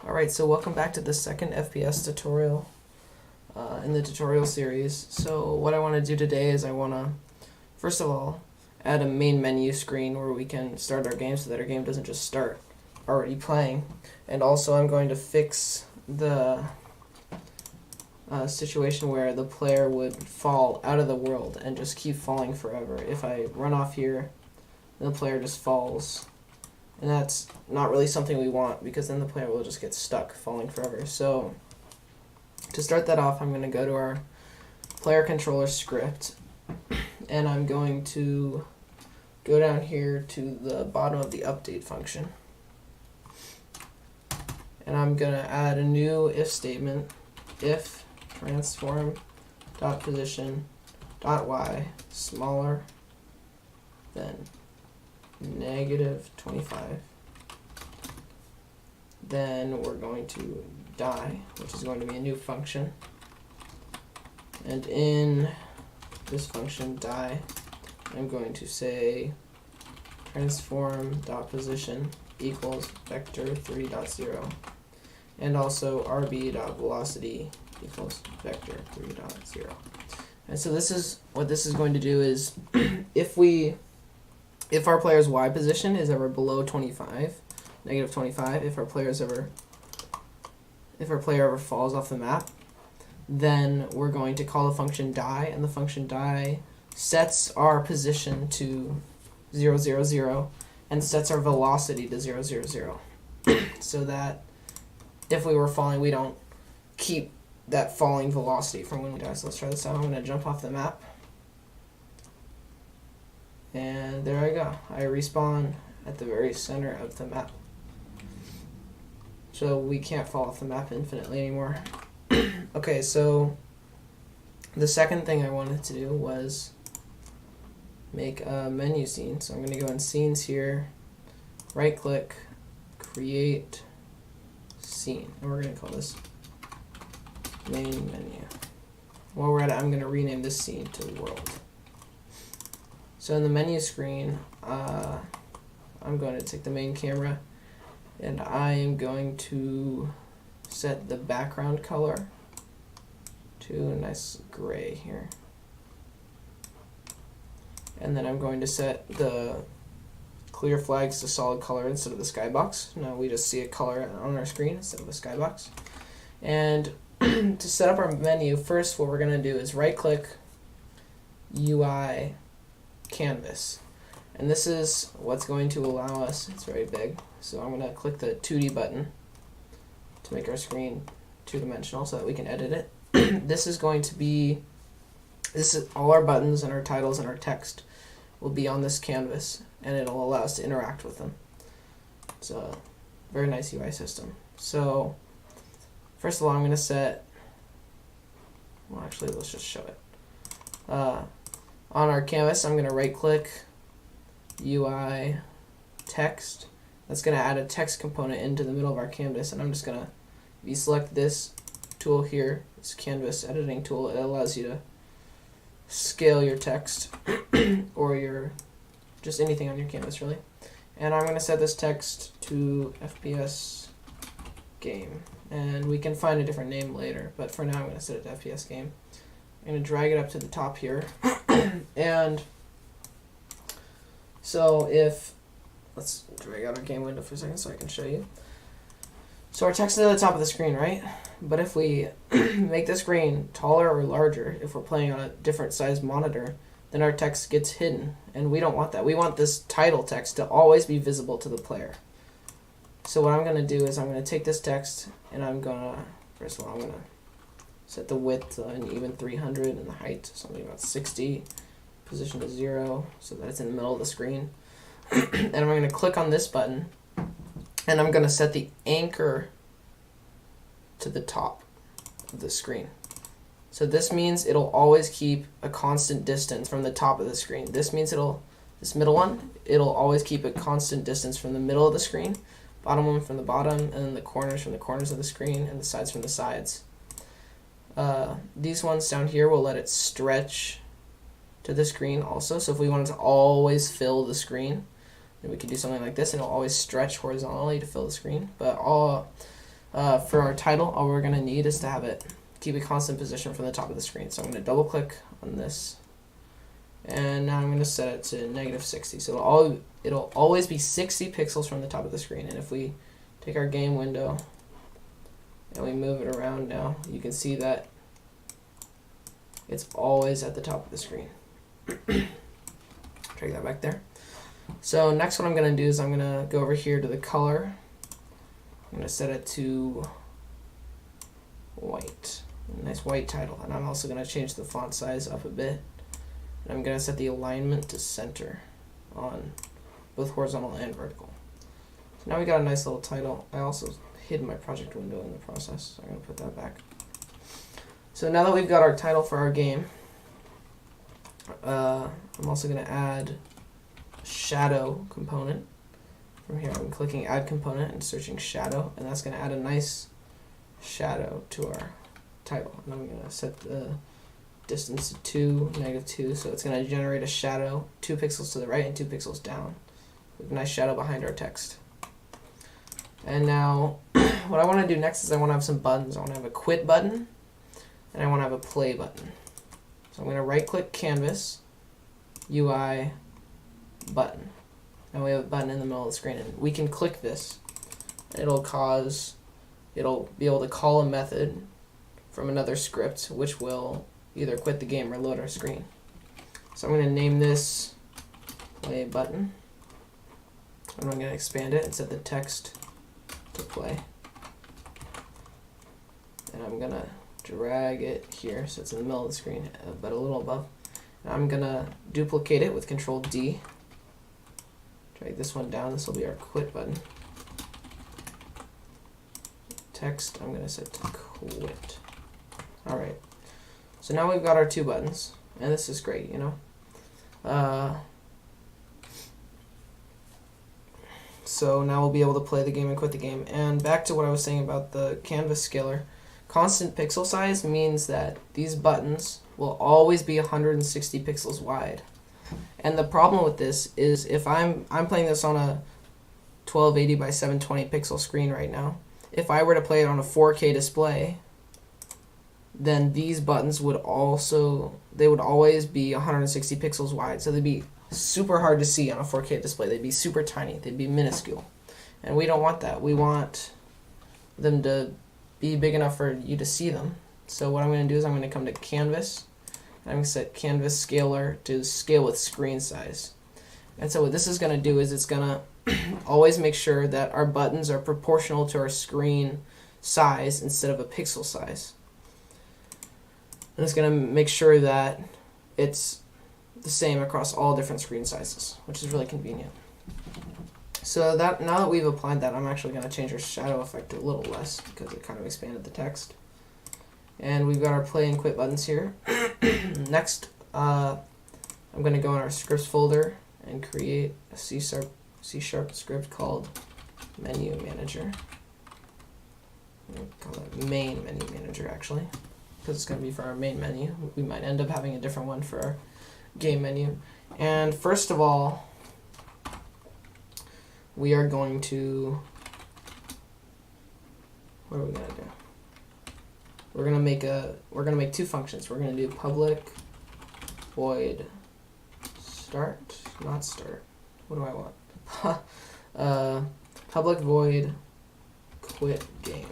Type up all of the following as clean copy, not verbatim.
Alright, so welcome back to the second FPS tutorial in the tutorial series. So what I want to do today is I want to, first of all, add a main menu screen where we can start our game so that our game doesn't just start already playing. And also I'm going to fix the situation where the player would fall out of the world and just keep falling forever. If I run off here, the player just falls. And that's not really something we want, because then the player will just get stuck falling forever. So to start that off, I'm going to go to our player controller script, and I'm going to go down here to the bottom of the update function. And I'm going to add a new if statement, if transform dot position dot y smaller than -25, then we're going to die, which is going to be a new function. And in this function die, I'm going to say transform dot position equals vector 3.0, and also rb dot velocity equals vector 3.0. And so this is what this is going to do is if our player's Y position is ever below 25, -25, if our player ever falls off the map, then we're going to call the function die, and the function die sets our position to 0, 0, 0, and sets our velocity to 0, 0, 0, so that if we were falling, we don't keep that falling velocity from when we die. So let's try this out. I'm going to jump off the map. And there I go. I respawn at the very center of the map. So we can't fall off the map infinitely anymore. Okay, so the second thing I wanted to do was make a menu scene. So I'm going to go in Scenes here, right click, Create Scene. And we're going to call this Main Menu. While we're at it, I'm going to rename this scene to World. So in the menu screen, I'm going to take the main camera, and I am going to set the background color to a nice gray here. And then I'm going to set the clear flags to solid color instead of the skybox. Now we just see a color on our screen instead of a skybox. And to set up our menu, first what we're going to do is right click UI canvas, and this is what's going to allow us, it's very big, so I'm going to click the 2D button to make our screen two-dimensional so that we can edit it. This is all our buttons and our titles and our text will be on this canvas, and it'll allow us to interact with them. It's a very nice UI system. So first of all, I'm going to set, well actually let's just show it. On our canvas, I'm going to right-click UI text. That's going to add a text component into the middle of our canvas, and I'm just going to, if you select this tool here, this canvas editing tool, it allows you to scale your text or your just anything on your canvas really. And I'm going to set this text to FPS game, and we can find a different name later, but for now I'm going to set it to FPS game. I'm going to drag it up to the top here. And so let's drag out our game window for a second so I can show you. So our text is at the top of the screen, right? But if we make the screen taller or larger, if we're playing on a different size monitor, then our text gets hidden, and we don't want that. We want this title text to always be visible to the player. So what I'm going to do is I'm going to take this text, and I'm going to, first of all, I'm going to set the width an even 300 and the height something about 60, position to 0 so that it's in the middle of the screen. And I'm going to click on this button, and I'm going to set the anchor to the top of the screen. So this means it'll always keep a constant distance from the top of the screen. This means this middle one, it'll always keep a constant distance from the middle of the screen, bottom one from the bottom, and then the corners from the corners of the screen, and the sides from the sides. These ones down here will let it stretch to the screen also. So if we wanted to always fill the screen, then we could do something like this, and it'll always stretch horizontally to fill the screen. But For our title, all we're going to need is to have it keep a constant position from the top of the screen. So I'm going to double click on this, and now I'm going to set it to -60. So it'll always be 60 pixels from the top of the screen. And if we take our game window and we move it around now, you can see that it's always at the top of the screen. Drag that back there. So next what I'm going to do is I'm going to go over here to the color. I'm going to set it to white. Nice white title. And I'm also going to change the font size up a bit. And I'm going to set the alignment to center on both horizontal and vertical. So now we got a nice little title. I also hid my project window in the process, so I'm going to put that back. So now that we've got our title for our game, I'm also going to add a shadow component. From here I'm clicking add component and searching shadow, and that's going to add a nice shadow to our title. And I'm going to set the distance to -2, so it's going to generate a shadow 2 pixels to the right and 2 pixels down with a nice shadow behind our text. And now what I want to do next is I want to have some buttons. I want to have a quit button and I want to have a play button. So I'm going to right click canvas, UI, button. Now we have a button in the middle of the screen, and we can click this. It'll be able to call a method from another script which will either quit the game or load our screen. So I'm going to name this play button, and I'm going to expand it and set the text to play. And I'm going to drag it here so it's in the middle of the screen, but a little above. And I'm going to duplicate it with Control D. Drag this one down. This will be our quit button. Text I'm going to set to quit. Alright. So now we've got our 2 buttons, and this is great, you know. So now we'll be able to play the game and quit the game. And back to what I was saying about the canvas scaler. Constant pixel size means that these buttons will always be 160 pixels wide. And the problem with this is if I'm playing this on a 1280 by 720 pixel screen right now. If I were to play it on a 4K display, then these buttons would always be 160 pixels wide. So they'd be super hard to see on a 4K display. They'd be super tiny. They'd be minuscule. And we don't want that. We want them to be big enough for you to see them. So what I'm going to do is I'm going to come to Canvas. And I'm going to set Canvas Scaler to scale with screen size. And so what this is going to do is it's going to always make sure that our buttons are proportional to our screen size instead of a pixel size. And it's going to make sure that it's the same across all different screen sizes, which is really convenient. So that now that we've applied that, I'm actually going to change our shadow effect to a little less because it kind of expanded the text. And we've got our play and quit buttons here. Next, I'm going to go in our scripts folder and create a C# script called Menu Manager. We'll call it Main Menu Manager actually, because it's going to be for our main menu. We might end up having a different one for our game menu. And first of all, we are going to, what are we going to do? We're going to make 2 functions. We're going to do public void start, not start. What do I want? Public void quit game.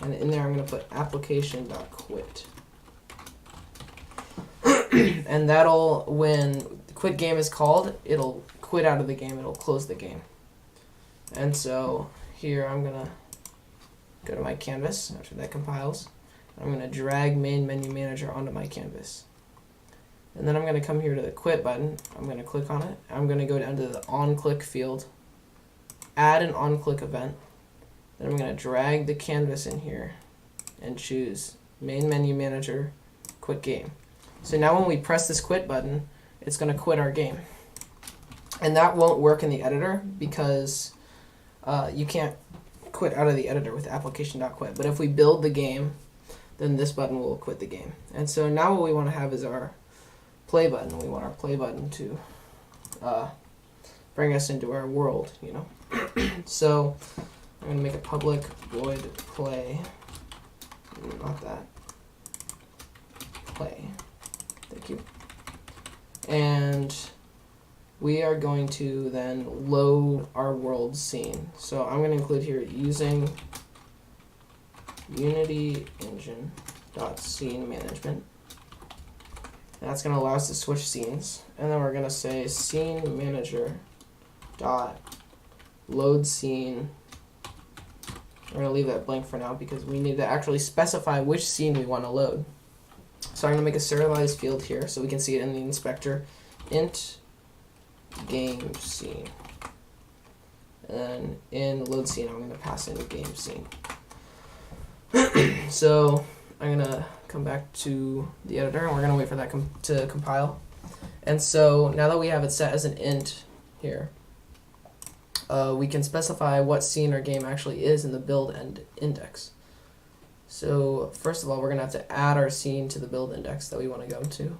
And in there I'm going to put application.quit. And that'll, when the quit game is called, it'll quit out of the game, it'll close the game. And so here I'm going to go to my canvas after that compiles. I'm going to drag main menu manager onto my canvas. And then I'm going to come here to the quit button. I'm going to click on it. I'm going to go down to the on click field, add an on click event. Then I'm going to drag the canvas in here and choose main menu manager quit game. So now when we press this quit button, it's going to quit our game. And that won't work in the editor because you can't quit out of the editor with application.quit. But if we build the game, then this button will quit the game. And so now what we want to have is our play button. We want our play button to bring us into our world, you know. So I'm going to make a public void play. Not that. Play. Thank you. And we are going to then load our world scene. So I'm going to include here using Unity engine .scene management. That's going to allow us to switch scenes. And then we're going to say scene manager dot load scene. We're going to leave that blank for now because we need to actually specify which scene we want to load. So I'm going to make a serialized field here so we can see it in the inspector. Int game scene. And then in load scene, I'm going to pass in a game scene. So I'm going to come back to the editor and we're going to wait for that to compile. And so now that we have it set as an int here, we can specify what scene our game actually is in the build end index. So first of all, we're going to have to add our scene to the build index that we want to go to.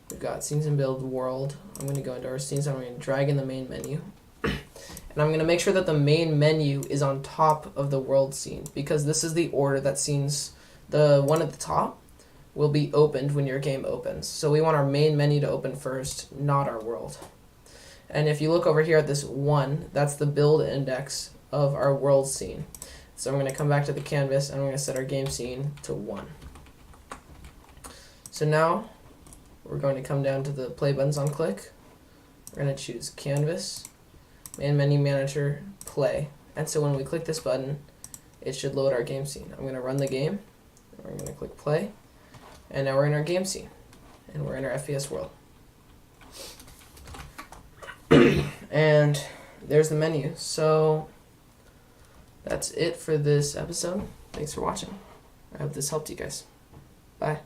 We've got scenes and build world. I'm going to go into our scenes and I'm going to drag in the main menu. And I'm going to make sure that the main menu is on top of the world scene because this is the order that scenes, the one at the top, will be opened when your game opens. So we want our main menu to open first, not our world. And if you look over here at this 1, that's the build index of our world scene. So I'm going to come back to the canvas and I'm going to set our game scene to 1. So now we're going to come down to the play buttons on click. We're going to choose canvas, main menu manager, play. And so when we click this button, it should load our game scene. I'm going to run the game. We're going to click play. And now we're in our game scene. And we're in our FPS world. And there's the menu. So that's it for this episode. Thanks for watching. I hope this helped you guys. Bye.